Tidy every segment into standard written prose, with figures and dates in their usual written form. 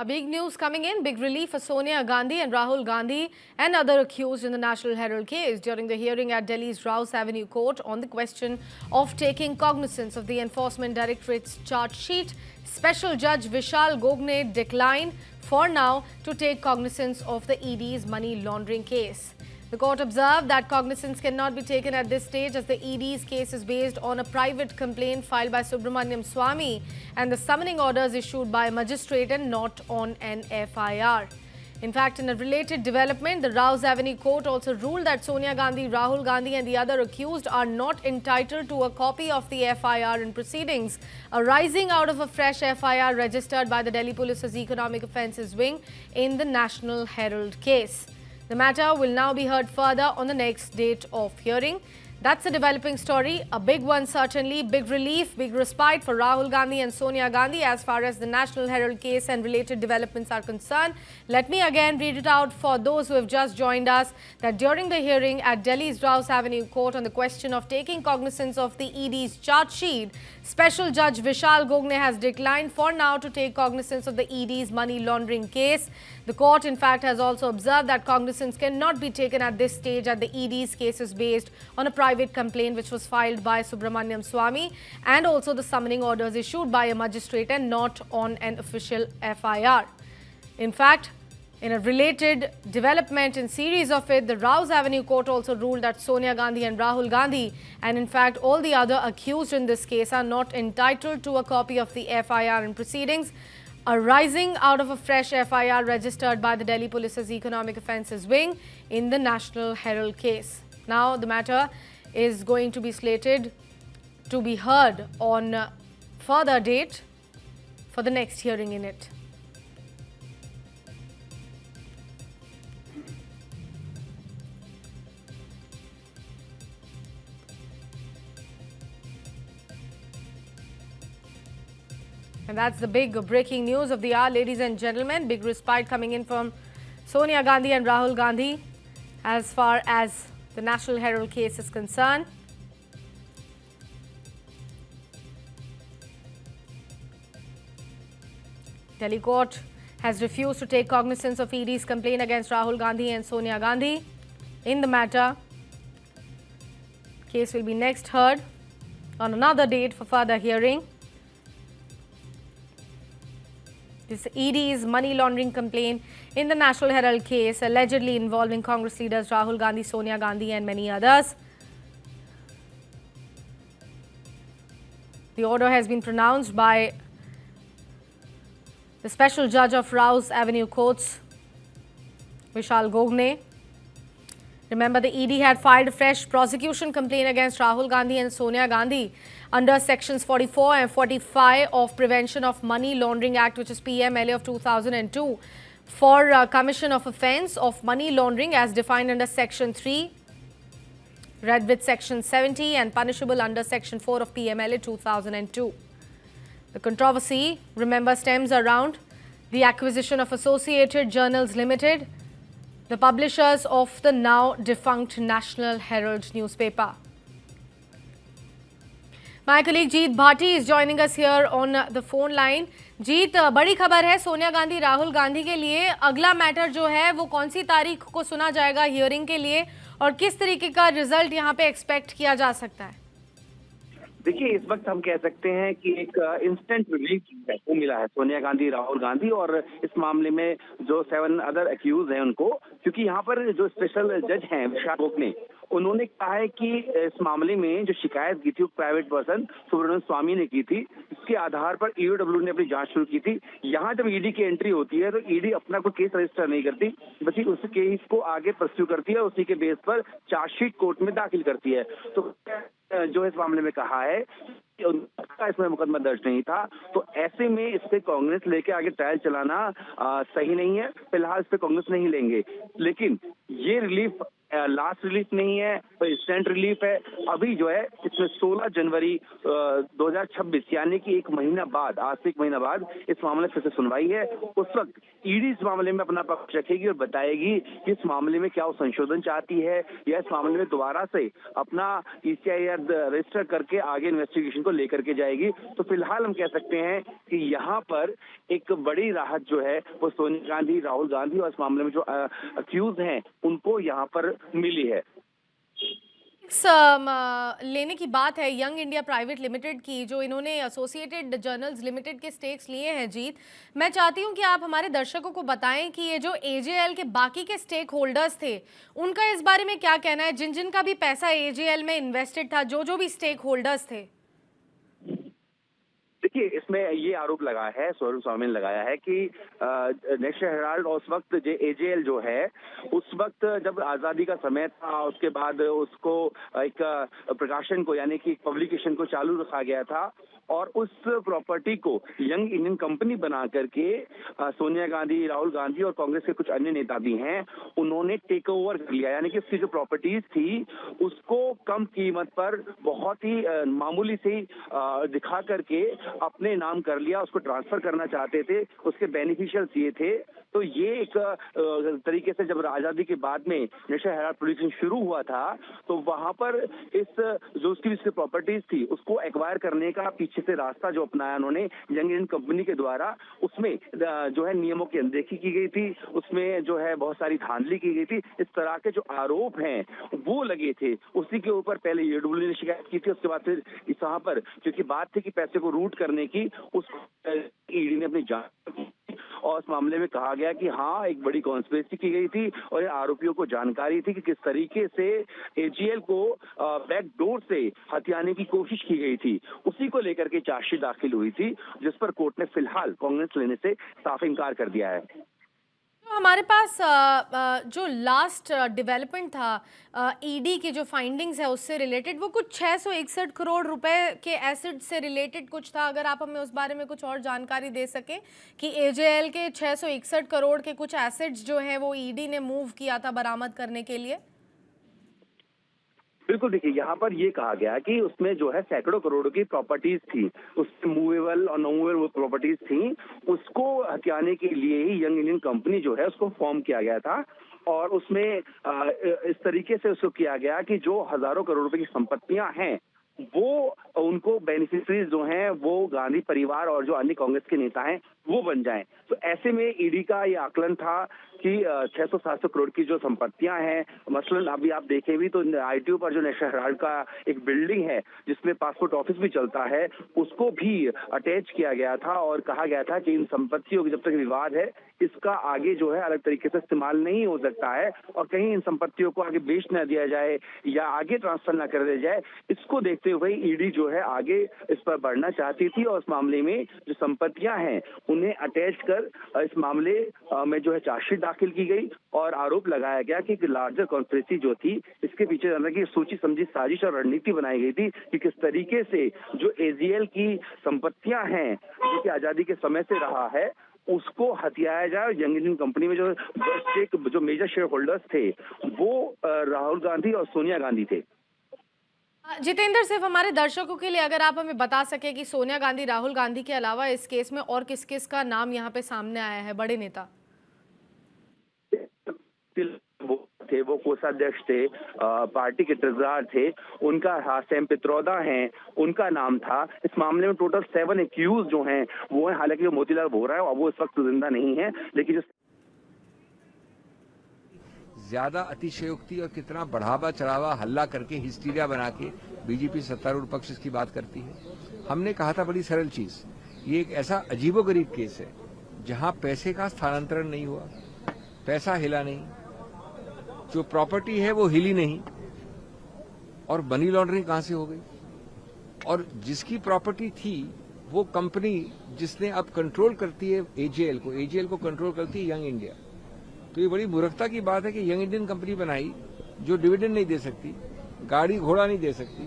A big news coming in, big relief for Sonia Gandhi and Rahul Gandhi and other accused in the National Herald case during the hearing at Delhi's Rouse Avenue Court on the question of taking cognizance of the Enforcement Directorate's charge sheet. Special Judge Vishal Gogne declined for now to take cognizance of the ED's money laundering case. The court observed that cognizance cannot be taken at this stage as the ED's case is based on a private complaint filed by Subramaniam Swamy and the summoning orders issued by a magistrate and not on an FIR. In fact, in a related development, the Rouse Avenue Court also ruled that Sonia Gandhi, Rahul Gandhi and the other accused are not entitled to a copy of the FIR in proceedings arising out of a fresh FIR registered by the Delhi Police's Economic Offences Wing in the National Herald case. The matter will now be heard further on the next date of hearing. That's a developing story, a big one certainly, big relief, big respite for Rahul Gandhi and Sonia Gandhi as far as the National Herald case and related developments are concerned. Let me again read it out for those who have just joined us that during the hearing at Delhi's Rouse Avenue Court on the question of taking cognizance of the ED's charge sheet, Special Judge Vishal Gogne has declined for now to take cognizance of the ED's money laundering case. The court, in fact, has also observed that cognizance cannot be taken at this stage as the ED's case is based on a private complaint which was filed by Subramaniam Swamy and also the summoning orders issued by a magistrate and not on an official FIR. In fact, in a related development in series of it, the Rouse Avenue Court also ruled that Sonia Gandhi and Rahul Gandhi and in fact all the other accused in this case are not entitled to a copy of the FIR in proceedings arising out of a fresh FIR registered by the Delhi Police's Economic Offences Wing in the National Herald case. Now the matter is going to be slated to be heard on further date for the next hearing in it. And that's the big breaking news of the hour, ladies and gentlemen. Big respite coming in from Sonia Gandhi and Rahul Gandhi as far as the National Herald case is concerned. Delhi court has refused to take cognizance of ED's complaint against Rahul Gandhi and Sonia Gandhi. In the matter, case will be next heard on another date for further hearing. This ED's money laundering complaint in the National Herald case allegedly involving Congress leaders Rahul Gandhi, Sonia Gandhi and many others. The order has been pronounced by the Special Judge of Rouse Avenue Courts, Vishal Gogne. Remember, the ED had filed a fresh prosecution complaint against Rahul Gandhi and Sonia Gandhi under sections 44 and 45 of Prevention of Money Laundering Act, which is PMLA of 2002, for commission of offence of money laundering as defined under section 3, read with section 70 and punishable under section 4 of PMLA 2002. The controversy, remember, stems around the acquisition of Associated Journals Limited, the publishers of the now defunct National Herald newspaper. My colleague Jeet Bhati is joining us here on the phone line. जीत, बड़ी खबर है सोनिया गांधी राहुल गांधी के लिए। अगला matter जो है वो कौन सी तारीख को सुना जाएगा हियरिंग के लिए और किस तरीके का रिजल्ट यहाँ पे एक्सपेक्ट किया जा सकता है? देखिए, इस वक्त हम कह सकते हैं कि एक इंस्टेंट रिलीफ वो मिला है सोनिया गांधी, राहुल गांधी और इस मामले में जो 7 अदर एक्यूज हैं उनको, क्योंकि यहाँ पर जो स्पेशल जज हैं विशाल गोखले, उन्होंने कहा है कि इस मामले में जो शिकायत की थी वो प्राइवेट पर्सन सुब्रमण्यम स्वामी ने की थी। इसके आधार पर ईओडब्ल्यू ने अपनी जांच शुरू की थी। यहाँ जब ईडी की एंट्री होती है तो ईडी अपना कोई केस रजिस्टर नहीं करती, बल्कि उस केस को आगे परस्यू करती है, उसी के बेस पर चार्जशीट कोर्ट में दाखिल करती है। तो जो इस मामले में कहा है उनका इसमें मुकदमा दर्ज नहीं था, तो ऐसे में इस पे कांग्रेस लेके आगे ट्रायल चलाना सही नहीं है। फिलहाल इस पे कांग्रेस नहीं लेंगे, लेकिन ये रिलीफ लास्ट रिलीफ नहीं है, तो इंस्टेंट रिलीफ है। अभी जो है इसमें 16 जनवरी 2026 यानी कि एक महीना बाद, आज से एक महीना बाद इस मामले में फिर से सुनवाई है। उस वक्त ईडी इस मामले में अपना पक्ष रखेगी और बताएगी कि इस मामले में क्या वो संशोधन चाहती है या इस मामले में दोबारा से अपना ECIR रजिस्टर करके आगे इन्वेस्टिगेशन को लेकर के जाएगी। तो फिलहाल हम कह सकते हैं कि यहाँ पर एक बड़ी राहत जो है वो सोनिया गांधी, राहुल गांधी और इस मामले में जो अक्यूज हैं उनको यहाँ पर मिली है। लेने की बात है यंग इंडिया प्राइवेट लिमिटेड की, जो इन्होंने एसोसिएटेड जर्नल्स लिमिटेड के स्टेक्स लिए हैं। जीत, मैं चाहती हूं कि आप हमारे दर्शकों को बताएं कि ये जो AJL के बाकी के स्टेक होल्डर्स थे उनका इस बारे में क्या कहना है, जिन जिन का भी पैसा AJL में इन्वेस्टेड था, जो जो भी स्टेक होल्डर्स थे। देखिए, इसमें ये आरोप लगा है, स्वरूप स्वामी ने लगाया है कि नेशनल हेराल्ड उस वक्त जो AJL जो है उस वक्त जब आज़ादी का समय था, उसके बाद उसको एक प्रकाशन को यानी कि पब्लिकेशन को चालू रखा गया था और उस प्रॉपर्टी को यंग इंडियन कंपनी बना करके सोनिया गांधी, राहुल गांधी और कांग्रेस के कुछ अन्य नेता भी हैं, उन्होंने टेक ओवर कर लिया। यानी कि उसकी जो प्रॉपर्टीज थी उसको कम कीमत पर बहुत ही मामूली से दिखा करके अपने नाम कर लिया, उसको ट्रांसफर करना चाहते थे, उसके बेनिफिशियल्स ये थे। तो ये एक तरीके से जब आजादी के बाद में नेशनल हेराल्ड पब्लिकेशन शुरू हुआ था तो वहां पर इस जो उसकी प्रॉपर्टीज थी उसको एक्वायर करने का पीछे से रास्ता जो अपनाया उन्होंने यंग इंडियन कंपनी के द्वारा, उसमें जो है नियमों की अनदेखी की गई थी, उसमें जो है बहुत सारी धांधली की गई थी। इस तरह के जो आरोप हैं वो लगे थे। उसी के ऊपर पहले EW ने शिकायत की थी, उसके बाद फिर इस वहां पर क्योंकि बात थी कि पैसे को रूट करने की, उसको ईडी ने अपनी जांच की और इस मामले में कहा गया कि हाँ एक बड़ी कॉन्स्पिरेसी की गई थी और आरोपियों को जानकारी थी कि किस तरीके से AJL को बैकडोर से हथियाने की कोशिश की गई थी। उसी को लेकर के चार्जशीट दाखिल हुई थी, जिस पर कोर्ट ने फिलहाल कांग्रेस लेने से साफ इनकार कर दिया है। हमारे पास जो लास्ट डेवलपमेंट था ईडी की जो फाइंडिंग्स है उससे रिलेटेड, वो कुछ 661 करोड़ रुपए के एसेट से रिलेटेड कुछ था। अगर आप हमें उस बारे में कुछ और जानकारी दे सके कि AJL के 661 करोड़ के कुछ एसेट्स जो हैं वो ईडी ने मूव किया था बरामद करने के लिए। बिल्कुल, देखिए यहाँ पर ये कहा गया कि उसमें जो है सैकड़ों करोड़ों की प्रॉपर्टीज थी, उसमें मूवेबल और नॉन मूवेबल प्रॉपर्टीज थी, उसको हथियाने के लिए ही यंग इंडियन कंपनी जो है उसको फॉर्म किया गया था और उसमें इस तरीके से उसको किया गया कि जो हजारों करोड़ रुपए की संपत्तियां हैं वो उनको बेनिफिशरीज जो हैं वो गांधी परिवार और जो अन्य कांग्रेस के नेता हैं वो बन जाएं। तो ऐसे में ईडी का ये आकलन था कि 600-700 करोड़ की जो संपत्तियां हैं, मसलन अभी आप देखें भी तो ITO पर जो नेशनल हेराल्ड का एक बिल्डिंग है जिसमें पासपोर्ट ऑफिस भी चलता है, उसको भी अटैच किया गया था और कहा गया था कि इन संपत्तियों की जब तक विवाद है इसका आगे जो है अलग तरीके से इस्तेमाल नहीं हो सकता है और कहीं इन संपत्तियों को आगे बेच न दिया जाए या आगे ट्रांसफर न कर दिया जाए। इसको देखते हुए ईडी जो है आगे इस पर बढ़ना चाहती थी और इस मामले में जो संपत्तियां हैं उन्हें अटैच कर इस मामले में जो है चार्जशीट दाखिल की गई और आरोप लगाया गया कि एक लार्जर कॉन्स्पिरेसी जो थी इसके पीछे की सोची समझी साजिश और रणनीति बनाई गई थी कि किस तरीके से जो AJL की संपत्तियां हैं जो कि आजादी के समय से रहा है उसको हथियाया जाए। यंग इंडियन कंपनी में जो मेजर शेयर होल्डर्स थे वो राहुल गांधी और सोनिया गांधी थे। जितेंद्र, सिर्फ हमारे दर्शकों के लिए अगर आप हमें बता सके कि सोनिया गांधी, राहुल गांधी के अलावा इस केस में और किस किस का नाम यहाँ पे सामने आया है, बड़े नेता वो कोषाध्यक्ष थे, पार्टी के ट्रेजरर थे, उनका सैम पित्रोदा हैं, उनका नाम था। इस मामले में टोटल 7 एक्यूज जो हैं वो है, हालांकि वो मोतीलाल वोरा है और वो इस वक्त जिंदा नहीं है, लेकिन जो ज्यादा अतिशयोक्ति और कितना बढ़ावा चढ़ावा हल्ला करके हिस्टीरिया बना के बीजेपी सत्तारूढ़ पक्ष इसकी बात करती है। हमने कहा था बड़ी सरल चीज, ये एक ऐसा अजीबोगरीब केस है जहां पैसे का स्थानांतरण नहीं हुआ, पैसा हिला नहीं, जो प्रॉपर्टी है वो हिली नहीं, और मनी लॉन्ड्रिंग कहां से हो गई। और जिसकी प्रॉपर्टी थी वो कंपनी जिसने अब कंट्रोल करती है AJL को कंट्रोल करती है यंग इंडिया। तो ये बड़ी मूर्खता की बात है कि यंग इंडियन कंपनी बनाई जो डिविडेंड नहीं दे सकती, गाड़ी घोड़ा नहीं दे सकती,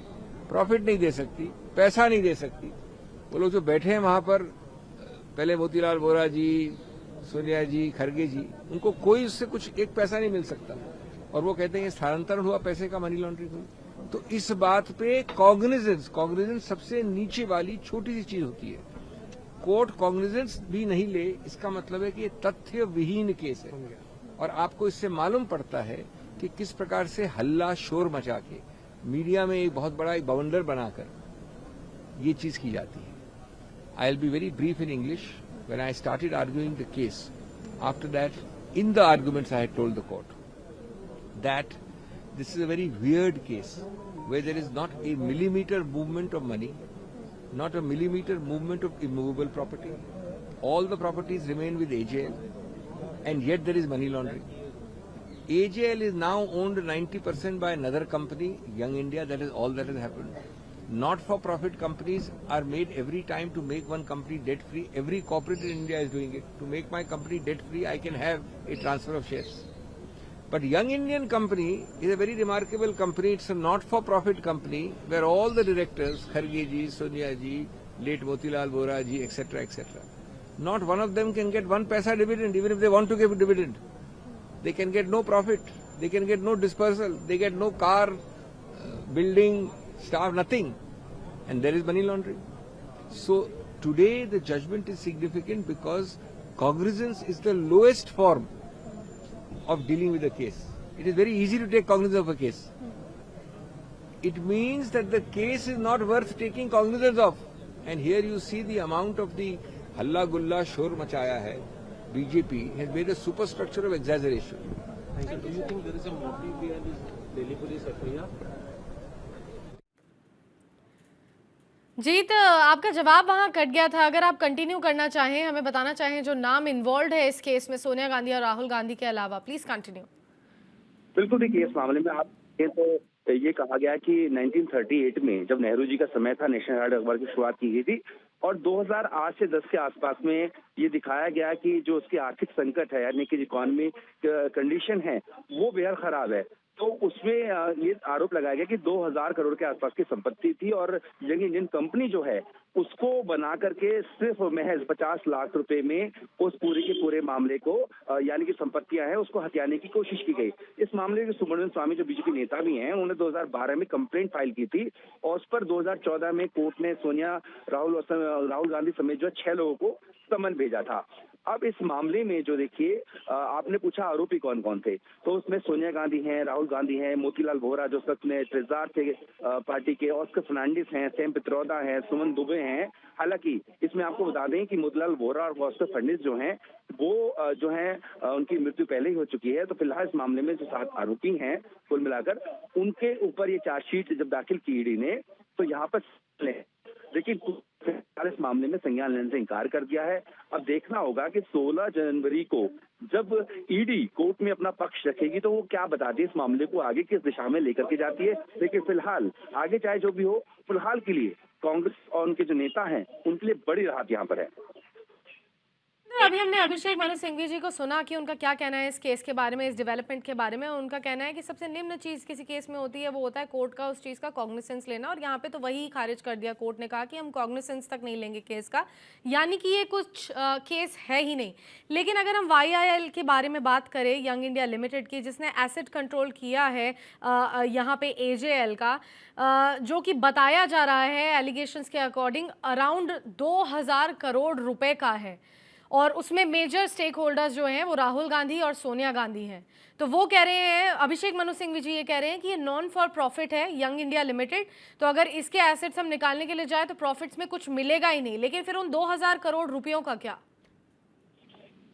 प्रॉफिट नहीं दे सकती, पैसा नहीं दे सकती। वो लोग जो बैठे हैं वहां पर, पहले मोतीलाल वोरा जी, सोनिया जी, खरगे जी, उनको कोई उससे कुछ एक पैसा नहीं मिल सकता। और वो कहते हैं स्थानांतरण हुआ पैसे का, मनी लॉन्ड्रिंग हुई। तो इस बात पे कॉग्निजेंस सबसे नीचे वाली छोटी सी चीज होती है। कोर्ट कॉग्निजेंस भी नहीं ले, इसका मतलब है कि ये तथ्य विहीन केस है। और आपको इससे मालूम पड़ता है कि किस प्रकार से हल्ला शोर मचा के मीडिया में एक बहुत बड़ा एक बवंडर बनाकर ये चीज की जाती है। I will be very brief in English. When I started arguing the case, after that in the arguments I had told the court that this is a very weird case where there is not a millimeter movement of money, not a millimeter movement of immovable property. All the properties remain with AJL and yet there is money laundering. AJL is now owned 90% by another company, Young India. That is all that has happened. Not-for-profit companies are made every time to make one company debt-free. Every corporate in India is doing it. To make my company debt-free, I can have a transfer of shares. But Young Indian Company is a very remarkable company. It's a not-for-profit company where all the directors, Kharge ji, Sonia ji, late Motilal Vora ji, etc., not one of them can get 1 paisa dividend, even if they want to give a dividend. They can get no profit. They can get no dispersal. They get no car, building, staff, nothing. And there is money laundering. So today the judgment is significant because cognizance is the lowest form of dealing with a case. It is very easy to take cognizance of a case. It means that the case is not worth taking cognizance of. And here you see the amount of the halla gulla shor machaya hai. BJP has made a superstructure of exaggeration. So do you think there is a motive behind this Delhi police FIR? जीत, आपका जवाब वहां cut गया था। अगर आप continue करना चाहें, हमें बताना चाहें जो नाम इन्वॉल्व है इस केस में सोनिया गांधी और राहुल गांधी के अलावा, प्लीज कंटिन्यू। बिल्कुल, देखिए इस मामले में आप तो ये कहा गया कि 1938 में जब नेहरू जी का समय था, नेशनल हेराल्ड अखबार की शुरुआत की गई थी और 2008 से 10 के आसपास में ये दिखाया गया कि जो उसकी आर्थिक संकट है यानी कि इकोनॉमी कंडीशन है वो बेहद खराब है। तो उसमें ये आरोप लगाया गया कि 2000 करोड़ के आसपास की संपत्ति थी और यंग इंडियन कंपनी जो है उसको बना करके सिर्फ महज 50 लाख रुपए में उस पूरे के पूरे मामले को यानी कि संपत्तियां हैं उसको हथियाने की कोशिश की गई। इस मामले में सुब्रमण्यम स्वामी जो बीजेपी नेता भी हैं उन्होंने 2012 में कंप्लेंट फाइल की थी और उस पर 2014 में कोर्ट ने सोनिया राहुल गांधी समेत जो 6 लोगों को समन भेजा था। अब इस मामले में जो देखिए आपने पूछा आरोपी कौन कौन थे, तो उसमें सोनिया गांधी हैं, राहुल गांधी हैं, मोतीलाल वोरा जो सच में ट्रेजरार थे पार्टी के, ऑस्कर फर्नांडिस हैं, सैम पित्रोदा हैं, सुमन दुबे हैं। हालांकि इसमें आपको बता दें कि मोतीलाल वोरा और ऑस्कर फर्नांडिस जो हैं वो जो है उनकी मृत्यु पहले ही हो चुकी है। तो फिलहाल इस मामले में जो 7 आरोपी हैं कुल मिलाकर उनके ऊपर ये चार्जशीट जब दाखिल की ईडी ने तो यहाँ पर लेकिन इस मामले में संज्ञान लेने से इनकार कर दिया है। अब देखना होगा कि 16 जनवरी को जब ईडी कोर्ट में अपना पक्ष रखेगी तो वो क्या बताती है, इस मामले को आगे किस दिशा में लेकर के जाती है। लेकिन फिलहाल आगे चाहे जो भी हो, फिलहाल के लिए कांग्रेस और उनके जो नेता हैं उनके लिए बड़ी राहत यहाँ पर है। अभी हमने अभिषेक मनु सिंघवी जी को सुना कि उनका क्या कहना है इस केस के बारे में, इस डेवलपमेंट के बारे में। उनका कहना है कि सबसे निम्न चीज़ किसी केस में होती है वो होता है कोर्ट का उस चीज़ का कॉग्निसेंस लेना, और यहाँ पे तो वही खारिज कर दिया कोर्ट ने, कहा कि हम कॉग्निसेंस तक नहीं लेंगे केस का, यानी कि ये कुछ केस है ही नहीं। लेकिन अगर हम YIL के बारे में बात करें, यंग इंडिया लिमिटेड की, जिसने एसेट कंट्रोल किया है यहाँ पे AJL का, जो कि बताया जा रहा है एलिगेशंस के अकॉर्डिंग अराउंड 2000 करोड़ रुपए का है, और उसमें मेजर स्टेक होल्डर्स जो हैं वो राहुल गांधी और सोनिया गांधी हैं। तो वो कह रहे हैं, अभिषेक मनु सिंघवी जी ये कह रहे हैं कि ये नॉन फॉर प्रॉफिट है यंग इंडिया लिमिटेड, तो अगर इसके एसेट्स हम निकालने के लिए जाए तो प्रॉफिट्स में कुछ मिलेगा ही नहीं। लेकिन फिर उन 2000 करोड़ रुपयों का क्या?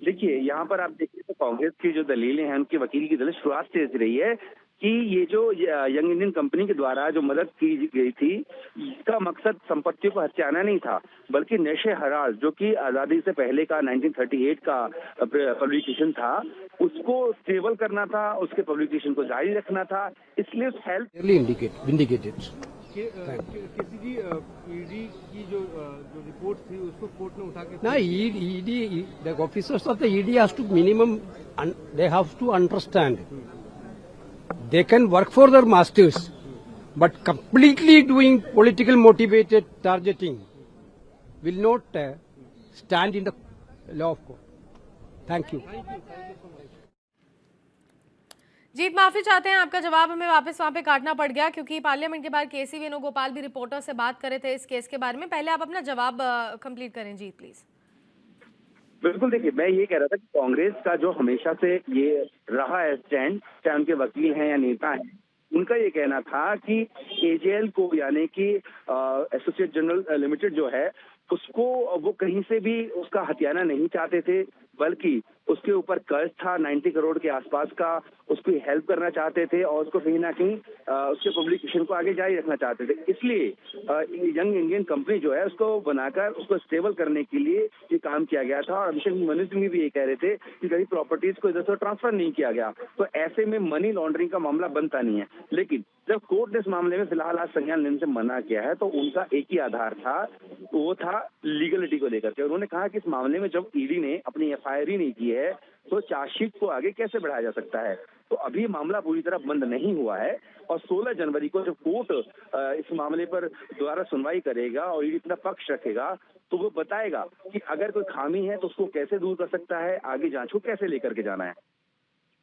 देखिए यहाँ पर आप देखिए तो कांग्रेस की जो दलीलें हैं, उनके वकील की दलील शुरुआत से ऐसी रही है कि ये जो यंग इंडियन कंपनी के द्वारा जो मदद की गई थी, इसका मकसद संपत्तियों को हथियाना नहीं था, बल्कि नेशनल हेराल्ड जो कि आजादी से पहले का 1938 का पब्लिकेशन था, उसको स्टेबल करना था, उसके पब्लिकेशन को जारी रखना था। इसलिए उस हेल्थ केसी जी, ईडी की जो रिपोर्ट थी उसको कोर्ट ने उठा के ना, ED the officers of the ED have to minimum they have to understand they can work for their masters, but completely doing political motivated targeting will not stand in the law of court. Thank you. जीत माफी चाहते हैं, आपका जवाब हमें वापस वहां पे काटना पड़ गया क्योंकि पार्लियामेंट के बाहर केसी वेणुगोपाल भी रिपोर्टर से बात कर रहे थे इस केस के बारे में। पहले आप अपना जवाब कंप्लीट करें जीत प्लीज। बिल्कुल, देखिए मैं ये कह रहा था कि कांग्रेस का जो हमेशा से ये रहा है स्टैंड, चाहे उनके वकील हैं या नेता हैं, उनका ये कहना था कि एजेएल को यानी कि एसोसिएट जनरल लिमिटेड जो है उसको वो कहीं से भी उसका हथियाना नहीं चाहते थे, बल्कि उसके ऊपर कर्ज था 90 करोड़ के आसपास का, उसकी हेल्प करना चाहते थे और उसको कहीं ना कहीं उसके पब्लिकेशन को आगे जारी रखना चाहते थे। इसलिए यंग इंडियन कंपनी जो है उसको बनाकर उसको स्टेबल करने के लिए ये काम किया गया था। और अभिषेक मनु सिंह भी ये कह रहे थे कि कहीं प्रॉपर्टीज को इधर से ट्रांसफर नहीं किया गया, तो ऐसे में मनी लॉन्ड्रिंग का मामला बनता नहीं है। लेकिन जब कोर्ट ने इस मामले में फिलहाल आज संज्ञान लेने से मना किया है, तो उनका एक ही आधार था, वो था लीगलिटी को लेकर के। उन्होंने कहा कि इस मामले में जब ईडी ने अपनी एफआईआर ही नहीं की है तो चार्जशीट को आगे कैसे बढ़ाया जा सकता है। तो अभी मामला पूरी तरह बंद नहीं हुआ है और 16 जनवरी को जब कोर्ट इस मामले पर दोबारा सुनवाई करेगा और ईडी अपना पक्ष रखेगा तो वो बताएगा कि अगर कोई खामी है तो उसको कैसे दूर कर सकता है, आगे जांच को कैसे लेकर के जाना है।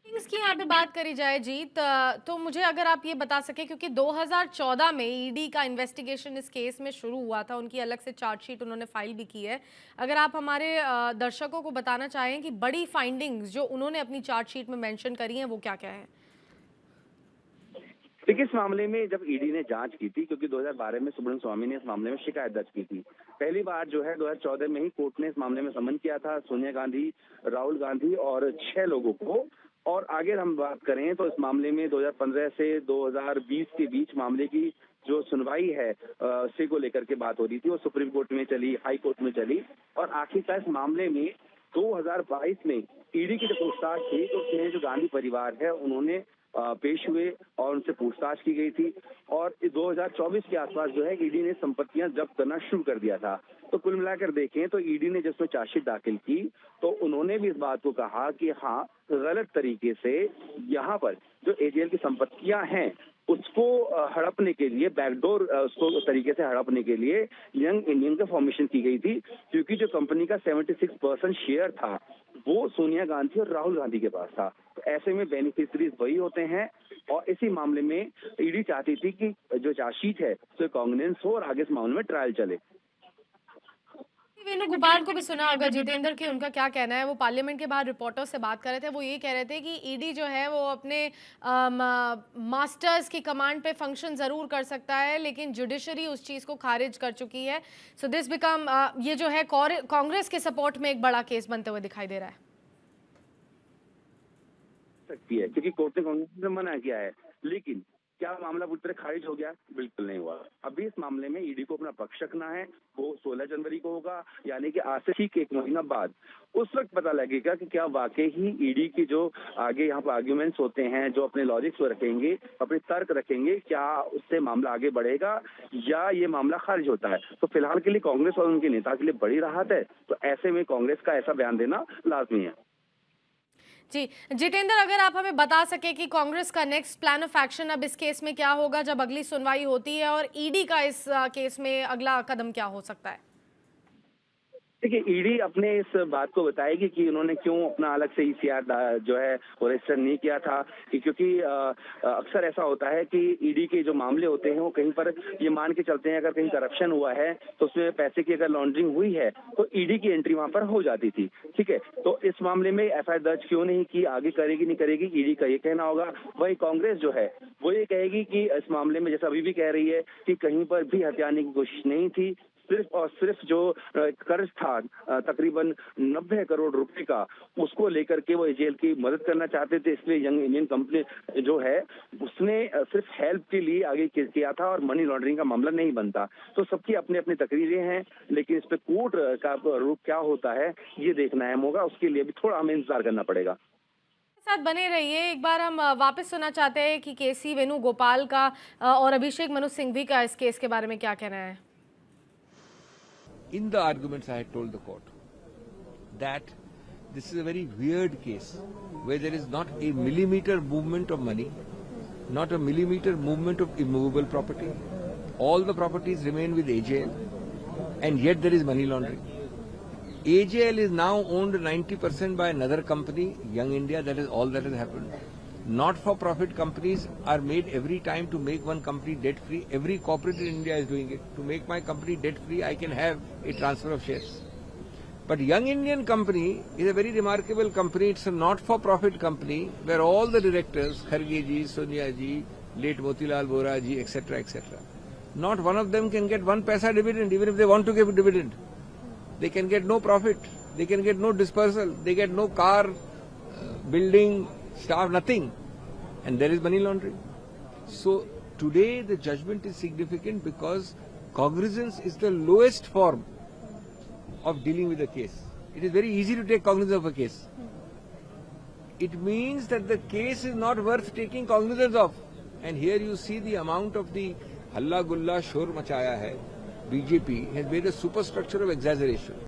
इसकी यहाँ पे बात करी जाए जीत, तो मुझे अगर आप ये बता सके क्योंकि 2014 में ईडी का इन्वेस्टिगेशन इस केस में शुरू हुआ था, उनकी अलग से चार्जशीट उन्होंने फाइल भी की है। अगर आप हमारे दर्शकों को बताना चाहें कि बड़ी फाइंडिंग्स जो उन्होंने अपनी चार्जशीट में मेंशन करी हैं वो क्या क्या है। देखिए, इस मामले में जब ईडी ने जांच की थी, क्योंकि 2012 में सुब्रमण्यम स्वामी ने इस मामले में शिकायत दर्ज की थी। पहली बार जो है 2014 में ही कोर्ट ने इस मामले में समन किया था सोनिया गांधी, राहुल गांधी और 6 लोगों को। और आगे हम बात करें तो इस मामले में 2015 से 2020 के बीच मामले की जो सुनवाई है से को लेकर के बात हो रही थी, वो सुप्रीम कोर्ट में चली, हाई कोर्ट में चली और आखिरकार इस मामले में 2022 में ईडी की जो पूछताछ थी तो उसमें जो गांधी परिवार है उन्होंने पेश हुए और उनसे पूछताछ की गई थी। और 2024 के आसपास जो है ईडी ने संपत्तियां जब्त करना शुरू कर दिया था। तो कुल मिलाकर देखें तो ईडी ने जिसमें चार्जशीट दाखिल की तो उन्होंने भी इस बात को कहा कि हाँ, गलत तरीके से यहाँ पर जो एजेएल की संपत्तियां हैं उसको हड़पने के लिए, बैकडोर उसको तरीके से हड़पने के लिए यंग इंडियन का फॉर्मेशन की गई थी, क्योंकि जो कंपनी का 76% शेयर था वो सोनिया गांधी और राहुल गांधी के पास था। तो ऐसे में बेनिफिशियरीज वही होते हैं और इसी मामले में ईडी चाहती थी कि जो चार्जशीट है उसमें कॉन्ग्रेंस हो और आगे इस मामले में ट्रायल चले। वेणुगोपाल को भी सुना होगा जितेंद्र की उनका क्या कहना है। वो पार्लियामेंट के बाहर रिपोर्टर से बात कर रहे थे, वो ये कह रहे थे कि ईडी जो है वो अपने मास्टर्स की कमांड पे फंक्शन जरूर कर सकता है लेकिन जुडिशरी उस चीज को खारिज कर चुकी है। सो दिस बिकम ये जो है कांग्रेस के सपोर्ट में एक बड़ा केस बनते हुए दिखाई दे रहा है। सकती है क्योंकि कोर्ट ने कांग्रेस से मना किया है, लेकिन क्या मामला पूरी तरह खारिज हो गया? बिल्कुल नहीं हुआ। अभी इस मामले में ईडी को अपना पक्ष रखना है, वो 16 जनवरी को होगा, यानी कि आज से ठीक 1 महीना बाद। उस वक्त पता लगेगा कि क्या वाकई ही ईडी की जो आगे यहाँ पर आर्ग्यूमेंट्स होते हैं, जो अपने लॉजिक्स रखेंगे, अपने तर्क रखेंगे, क्या उससे मामला आगे बढ़ेगा या ये मामला खारिज होता है। तो फिलहाल के लिए कांग्रेस और उनके नेता के लिए बड़ी राहत है, तो ऐसे में कांग्रेस का ऐसा बयान देना लाजमी है। जी जितेंद्र, अगर आप हमें बता सके कि कांग्रेस का नेक्स्ट प्लान ऑफ एक्शन अब इस केस में क्या होगा जब अगली सुनवाई होती है और ईडी का इस केस में अगला कदम क्या हो सकता है। देखिए, ईडी अपने इस बात को बताएगी कि उन्होंने क्यों अपना अलग से ईसीआर जो है वो रजिस्टर नहीं किया था, क्योंकि अक्सर ऐसा होता है कि ईडी के जो मामले होते हैं वो कहीं पर ये मान के चलते हैं अगर कहीं करप्शन हुआ है तो उसमें पैसे की अगर लॉन्ड्रिंग हुई है तो ईडी की एंट्री वहां पर हो जाती थी। ठीक है, तो इस मामले में एफआईआर दर्ज क्यों नहीं की, आगे करेगी नहीं करेगी, ईडी का ये कहना होगा। वही कांग्रेस जो है वो ये कहेगी कि इस मामले में जैसा अभी भी कह रही है कि कहीं पर भी हथियाने की कोशिश नहीं थी, सिर्फ और सिर्फ जो कर्ज था तकरीबन 90 करोड़ रुपए का, उसको लेकर के वो एजेएल की मदद करना चाहते थे। इसलिए यंग इंडियन कंपनी जो है उसने सिर्फ हेल्प के लिए आगे किया था और मनी लॉन्ड्रिंग का मामला नहीं बनता। तो सबकी अपनी अपनी तकरीरें हैं, लेकिन इस पे कोर्ट का रूप क्या होता है ये देखना अहम होगा, उसके लिए भी थोड़ा हमें इंतजार करना पड़ेगा। साथ बने रहिए। एक बार हम वापस सुनना चाहते हैं कि केसी वेणुगोपाल का और अभिषेक मनु सिंघवी का इस केस के बारे में क्या कहना है। In the arguments, I had told the court that this is a very weird case where there is not a millimeter movement of money, not a millimeter movement of immovable property. All the properties remain with AJL, and yet there is money laundering. AJL is now owned 90% by another company, Young India. That is all that has happened. Not-for-profit companies are made every time to make one company debt-free. Every corporate in India is doing it. To make my company debt-free, I can have a transfer of shares. But Young Indian Company is a very remarkable company. It's a not-for-profit company where all the directors, Kharge ji, Sonia ji, late Motilal Vora ji, etc., etc., not one of them can get 1 paisa dividend, even if they want to give a dividend. They can get no profit. They can get no dispersal. They get no car, building, staff, nothing. And there is money laundering. So today the judgment is significant because cognizance is the lowest form of dealing with a case. It is very easy to take cognizance of a case. It means that the case is not worth taking cognizance of. And here you see the amount of the halla gulla shor machaya hai. BJP has made a superstructure of exaggeration.